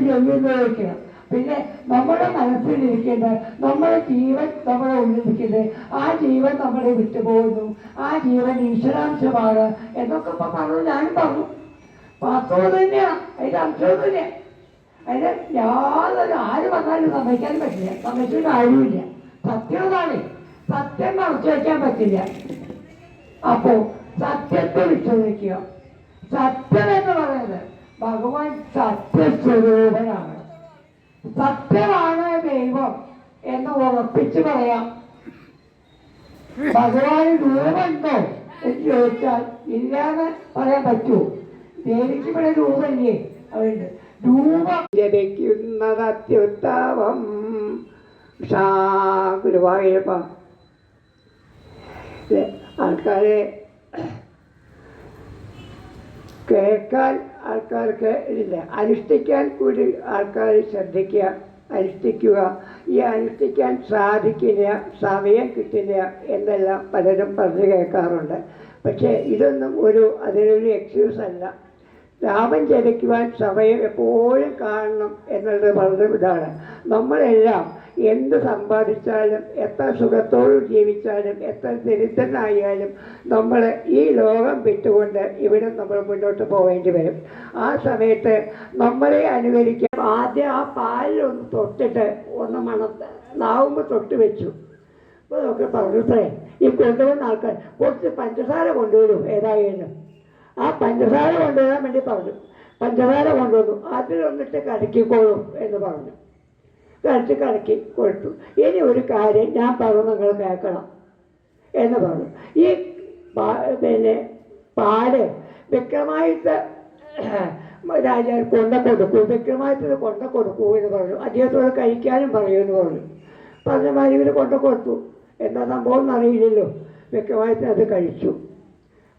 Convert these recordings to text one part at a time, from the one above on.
ചെയ്യുന്നതൊക്കെയാണ്. പിന്നെ നമ്മുടെ മനസ്സിലിരിക്കുന്നത്, നമ്മുടെ ജീവൻ നമ്മുടെ ഉള്ളിലിരിക്കുന്നത്, ആ ജീവൻ നമ്മളെ വിട്ടുപോകുന്നു, ആ ജീവൻ ഈശ്വരാംശമാണ് എന്നൊക്കെ ഇപ്പൊ പറഞ്ഞു. ഞാനും പറഞ്ഞു വാസ്തവം തന്നെയാണ്, അതിന്റെ അംശവും തന്നെയാണ്. അതിന് യാതൊരു ആര് വന്നാലും സമ്മതിക്കാൻ പറ്റില്ല, സമ്മതിച്ചിട്ട് കാര്യമില്ല. സത്യമാണ്, സത്യം മറച്ചു വയ്ക്കാൻ പറ്റില്ല. അപ്പോ സത്യത്തെ വിശ്വസിക്കുക. സത്യം എന്ന് പറയുന്നത് ഭഗവാൻ സത്യസ്വരൂപനാണ്, സത്യമാണ് ദൈവം എന്ന് ഉറപ്പിച്ച് പറയാം. ഭഗവാൻ രൂപമുണ്ടോ എന്ന് ചോദിച്ചാൽ ഇല്ലാന്ന് പറയാൻ പറ്റുമോ? ദേവിക്ക് ഇവിടെ രൂപമില്ലേ? അതുണ്ട്. രൂപം ലഭിക്കുന്നത് അത്യുത്തമം. ഗുരുവായൂരപ്പ ആൾക്കാരെ കേൾക്കാൻ ആൾക്കാർക്ക് ഇല്ല, അനുഷ്ഠിക്കാൻ കൂടി ആൾക്കാർ ശ്രദ്ധിക്കുക, അനുഷ്ഠിക്കുക. ഈ അനുഷ്ഠിക്കാൻ സാധിക്കില്ല, സമയം കിട്ടില്ല എന്നെല്ലാം പലരും പറഞ്ഞു കേൾക്കാറുണ്ട്. പക്ഷേ ഇതൊന്നും അതിനൊരു എക്സ്ക്യൂസ് അല്ല. നാമം ജപിക്കുവാൻ സമയം എപ്പോഴും കാണണം എന്നുള്ളത് വളരെ ഇതാണ്. നമ്മളെല്ലാം എന്ത് സമ്പാദിച്ചാലും, എത്ര സുഖത്തോട് ജീവിച്ചാലും, എത്ര ദരിദ്രനായാലും നമ്മൾ ഈ ലോകം വിട്ടുകൊണ്ട് ഇവിടെ നമ്മൾ മുന്നോട്ട് പോവേണ്ടി വരും. ആ സമയത്ത് നമ്മളെ അനുകരിക്കാൻ ആദ്യം ആ പാലിലൊന്ന് തൊട്ടിട്ട് ഒന്ന് നാവുമ്പോൾ തൊട്ട് വെച്ചു. അപ്പോൾ നമുക്ക് പറഞ്ഞത്രേ, ഈ കൊണ്ടുവന്ന ആൾക്കാർ കുറച്ച് പഞ്ചസാര കൊണ്ടുവരും ഏതായാലും. ആ പഞ്ചസാര കൊണ്ടുവരാൻ വേണ്ടി പറഞ്ഞു. പഞ്ചസാര കൊണ്ടുവന്നു, അതിലൊന്നിട്ട് കലക്കിക്കോളും എന്ന് പറഞ്ഞു. കലക്കി കൊടുത്തു. ഇനി ഒരു കാര്യം ഞാൻ പറഞ്ഞു, നിങ്ങൾ കേൾക്കണം എന്ന് പറഞ്ഞു. ഈ പാല് വിക്രമാദിത്യ രാജാവ് കൊടുക്കൂ, വിക്രമാദിത്യന് കൊടുക്കൂ എന്ന് പറഞ്ഞു. അദ്ദേഹത്തോട് കഴിക്കാനും പറയുമെന്ന് പറഞ്ഞു. പറഞ്ഞ മാതിരി ഇവർ കൊടുത്തു. എന്താ സംഭവം എന്നറിയില്ലല്ലോ. വിക്രമാദിത്യൻ അത് കഴിച്ചു.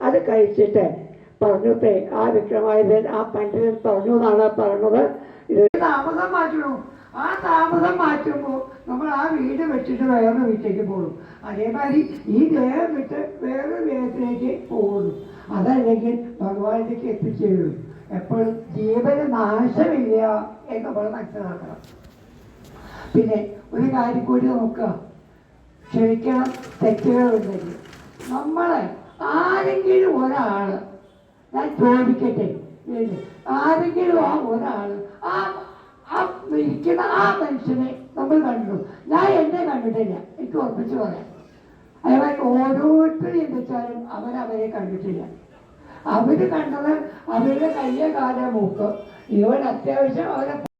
അത് കഴിച്ചിട്ട് പറഞ്ഞിട്ടേ ആ വിക്രമാദിത്യൻ, ആ പണ്ഡിതൻ പറഞ്ഞു എന്നാണ് പറഞ്ഞത്, ഇത് താമസം മാറ്റണു. ആ താമസം മാറ്റുമ്പോൾ നമ്മൾ ആ വീട് വെച്ചിട്ട് വേറൊരു വീട്ടിലേക്ക് പോകും. അതേമാതിരി ഈ ദേഹം വിട്ട് വേറൊരു ദേഹത്തിലേക്ക് പോകുന്നു. അതല്ലെങ്കിൽ ഭഗവാനിലേക്ക് എത്തിച്ചേരും. എപ്പോഴും ജീവന് നാശമില്ല എന്ന് നമ്മൾ മനസ്സിലാക്കണം. പിന്നെ ഒരു കാര്യം കൂടി നോക്കുക, ക്ഷമിക്കണം തെറ്റുകളുണ്ടെങ്കിൽ. നമ്മളെ ആരെങ്കിലും ഒരാൾ, ഞാൻ ചോദിക്കട്ടെ, ആരെങ്കിലും ആ ഒരാൾ ആ ഇരിക്കുന്ന ആ മനുഷ്യനെ നമ്മൾ കണ്ടു, ഞാൻ എന്നെ കണ്ടിട്ടില്ല, എനിക്ക് ഉറപ്പിച്ച് പറയാം. അതേമാതിരി ഓരോരുത്തരും ചിന്തിച്ചാലും അവരെ കണ്ടിട്ടില്ല. അവർ കണ്ടത് അവരുടെ കയ്യ കാല മൂക്ക്. ഇവൻ അത്യാവശ്യം അവരെ